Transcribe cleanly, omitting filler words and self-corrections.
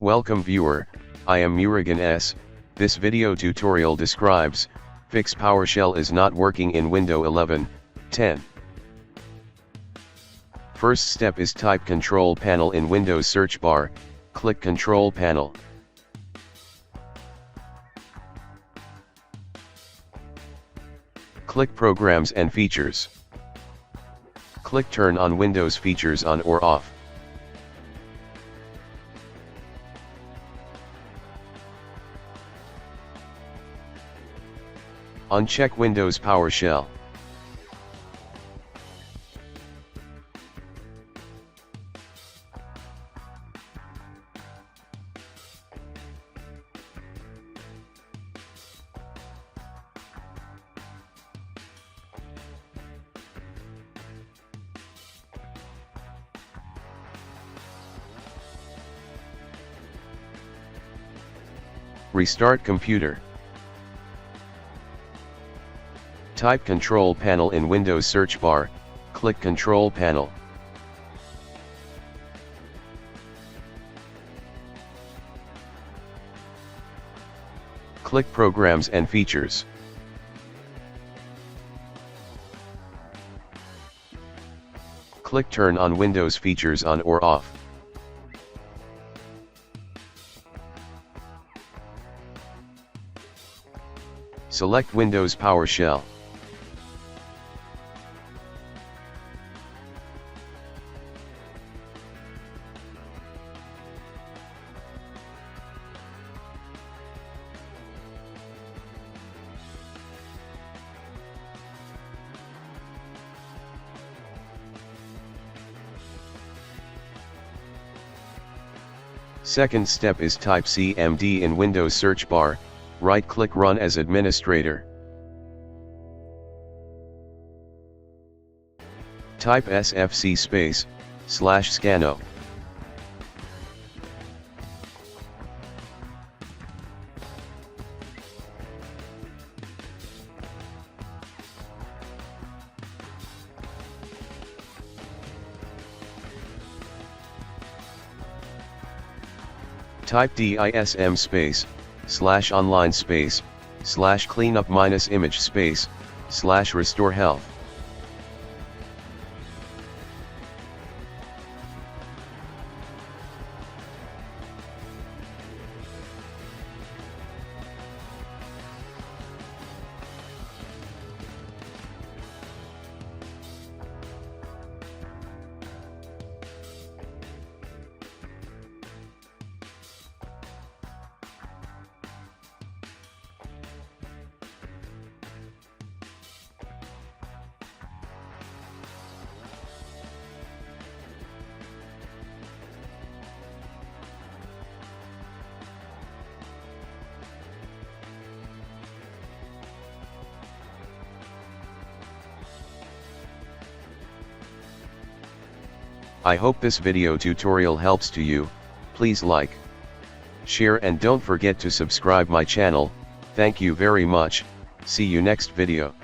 Welcome viewer, I am Murugan S. This video tutorial describes, fix PowerShell is not working in Windows 11, 10. First step is type Control Panel in Windows search bar, click Control Panel. Click Programs and Features. Click Turn on Windows features on or off. Uncheck Windows PowerShell. Restart computer. Type Control Panel in Windows search bar, click Control Panel. Click Programs and Features. Click Turn on Windows features on or off. Select Windows PowerShell. Second step is type CMD in Windows search bar, right-click Run as Administrator. Type SFC /scanno. Type DISM /online /cleanup -image /restore health. I hope this video tutorial helps to you. Please like, share and don't forget to subscribe my channel. Thank you very much. See you next video.